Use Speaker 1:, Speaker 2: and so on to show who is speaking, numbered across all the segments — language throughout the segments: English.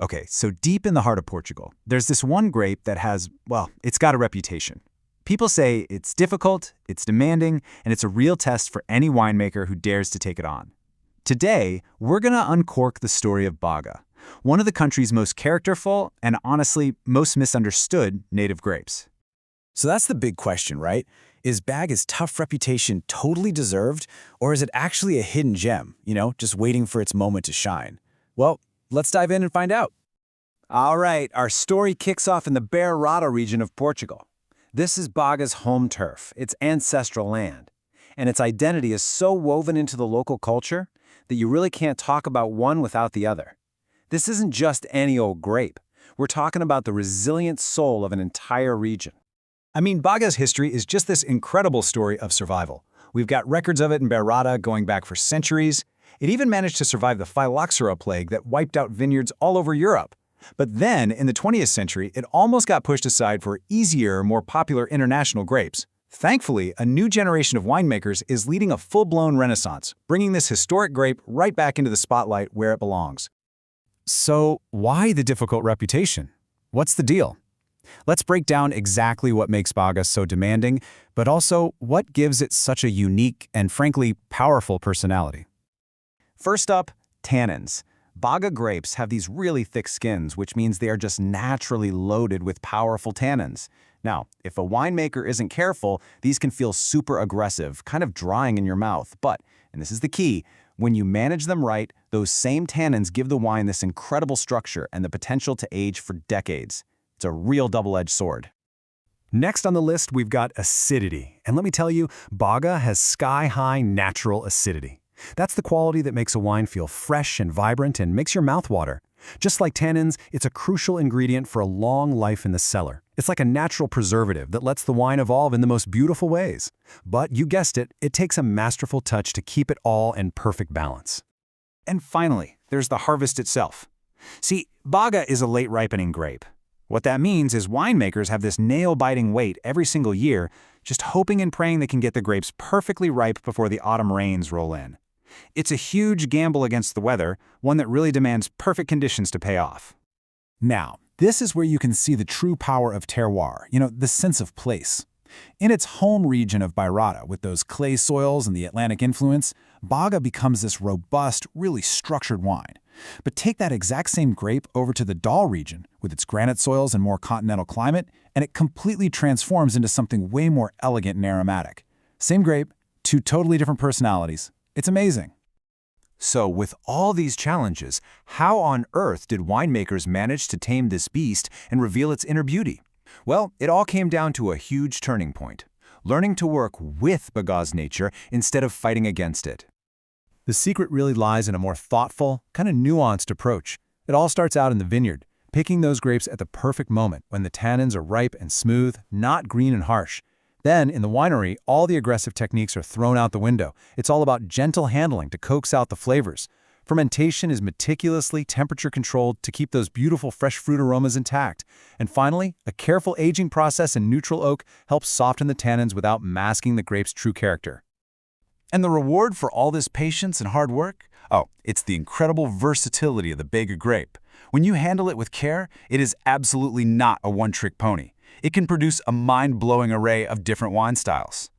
Speaker 1: Okay, so deep in the heart of Portugal, there's this one grape that has, well, it's got a reputation. People say it's difficult, it's demanding, and it's a real test for any winemaker who dares to take it on. Today, we're going to uncork the story of Baga, one of the country's most characterful and honestly most misunderstood native grapes.
Speaker 2: So that's the big question, right? Is Baga's tough reputation totally deserved, or is it actually a hidden gem, just waiting for its moment to shine? Well, let's dive in and find out.
Speaker 3: All right, our story kicks off in the Bairrada region of Portugal. This is Baga's home turf, its ancestral land. And its identity is so woven into the local culture that you really can't talk about one without the other. This isn't just any old grape. We're talking about the resilient soul of an entire region.
Speaker 1: I mean, Baga's history is just this incredible story of survival. We've got records of it in Bairrada going back for centuries. It even managed to survive the phylloxera plague that wiped out vineyards all over Europe. But then, in the 20th century, it almost got pushed aside for easier, more popular international grapes. Thankfully, a new generation of winemakers is leading a full-blown renaissance, bringing this historic grape right back into the spotlight where it belongs. So, why the difficult reputation? What's the deal? Let's break down exactly what makes Baga so demanding, but also what gives it such a unique and frankly powerful personality.
Speaker 3: First up, tannins. Baga grapes have these really thick skins, which means they are just naturally loaded with powerful tannins. Now, if a winemaker isn't careful, these can feel super aggressive, kind of drying in your mouth. But, and this is the key, when you manage them right, those same tannins give the wine this incredible structure and the potential to age for decades. It's a real double-edged sword.
Speaker 1: Next on the list, we've got acidity. And let me tell you, Baga has sky-high natural acidity. That's the quality that makes a wine feel fresh and vibrant and makes your mouth water. Just like tannins, it's a crucial ingredient for a long life in the cellar. It's like a natural preservative that lets the wine evolve in the most beautiful ways. But you guessed it, it takes a masterful touch to keep it all in perfect balance.
Speaker 3: And finally, there's the harvest itself. See, Baga is a late-ripening grape. What that means is winemakers have this nail-biting wait every single year, just hoping and praying they can get the grapes perfectly ripe before the autumn rains roll in. It's a huge gamble against the weather, one that really demands perfect conditions to pay off.
Speaker 1: Now, this is where you can see the true power of terroir, the sense of place. In its home region of Bairrada, with those clay soils and the Atlantic influence, Baga becomes this robust, really structured wine. But take that exact same grape over to the Dal region, with its granite soils and more continental climate, and it completely transforms into something way more elegant and aromatic. Same grape, two totally different personalities. It's amazing.
Speaker 3: So, with all these challenges, how on earth did winemakers manage to tame this beast and reveal its inner beauty? Well, it all came down to a huge turning point: learning to work with Baga's nature instead of fighting against it.
Speaker 1: The secret really lies in a more thoughtful, kind of nuanced approach. It all starts out in the vineyard, picking those grapes at the perfect moment when the tannins are ripe and smooth, not green and harsh. Then, in the winery, all the aggressive techniques are thrown out the window. It's all about gentle handling to coax out the flavors. Fermentation is meticulously temperature-controlled to keep those beautiful fresh fruit aromas intact. And finally, a careful aging process in neutral oak helps soften the tannins without masking the grape's true character.
Speaker 3: And the reward for all this patience and hard work? Oh, it's the incredible versatility of the Baga grape. When you handle it with care, it is absolutely not a one-trick pony. It can produce a mind-blowing array of different wine styles.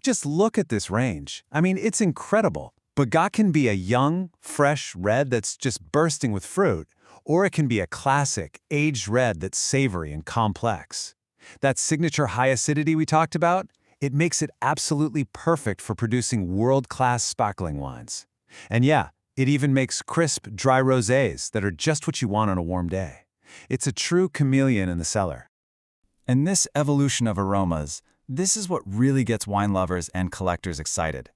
Speaker 3: Just look at this range. I mean, it's incredible. Baga can be a young, fresh red that's just bursting with fruit, or it can be a classic, aged red that's savory and complex. That signature high acidity we talked about, it makes it absolutely perfect for producing world-class sparkling wines. And yeah, it even makes crisp, dry rosés that are just what you want on a warm day. It's a true chameleon in the cellar. And this evolution of aromas, this is what really gets wine lovers and collectors excited.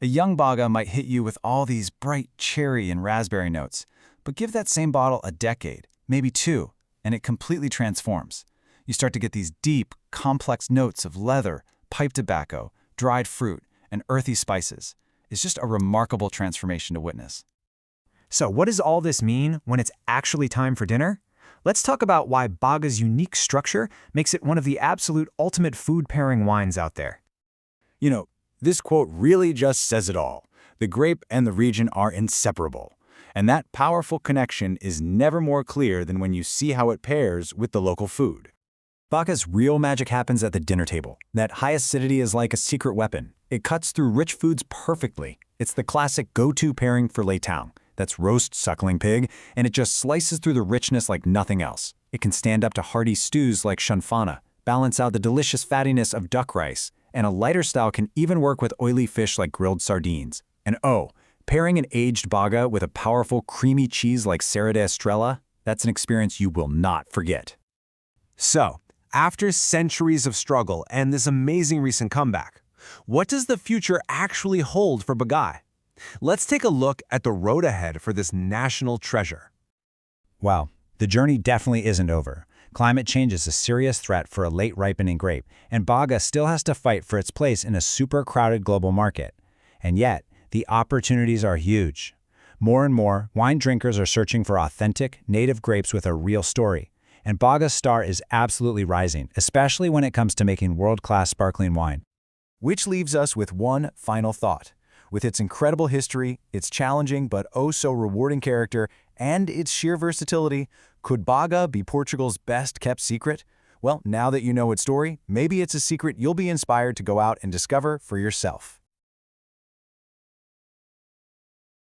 Speaker 3: A young Baga might hit you with all these bright cherry and raspberry notes, but give that same bottle a decade, maybe two, and it completely transforms. You start to get these deep, complex notes of leather, pipe tobacco, dried fruit, and earthy spices. It's just a remarkable transformation to witness.
Speaker 4: So what does all this mean when it's actually time for dinner? Let's talk about why Baga's unique structure makes it one of the absolute ultimate food pairing wines out there.
Speaker 2: This quote really just says it all. The grape and the region are inseparable. And that powerful connection is never more clear than when you see how it pairs with the local food.
Speaker 1: Baga's real magic happens at the dinner table. That high acidity is like a secret weapon. It cuts through rich foods perfectly. It's the classic go-to pairing for Leitão. That's roast suckling pig, and it just slices through the richness like nothing else. It can stand up to hearty stews like chanfana, balance out the delicious fattiness of duck rice, and a lighter style can even work with oily fish like grilled sardines. And oh, pairing an aged Baga with a powerful creamy cheese like Serra da Estrela, that's an experience you will not forget.
Speaker 5: So, after centuries of struggle and this amazing recent comeback, what does the future actually hold for Baga? Let's take a look at the road ahead for this national treasure.
Speaker 1: Wow, the journey definitely isn't over. Climate change is a serious threat for a late-ripening grape, and Baga still has to fight for its place in a super-crowded global market. And yet, the opportunities are huge. More and more, wine drinkers are searching for authentic, native grapes with a real story. And Baga's star is absolutely rising, especially when it comes to making world-class sparkling wine.
Speaker 2: Which leaves us with one final thought. With its incredible history, its challenging but oh-so-rewarding character, and its sheer versatility, could Baga be Portugal's best-kept secret? Well, now that you know its story, maybe it's a secret you'll be inspired to go out and discover for yourself.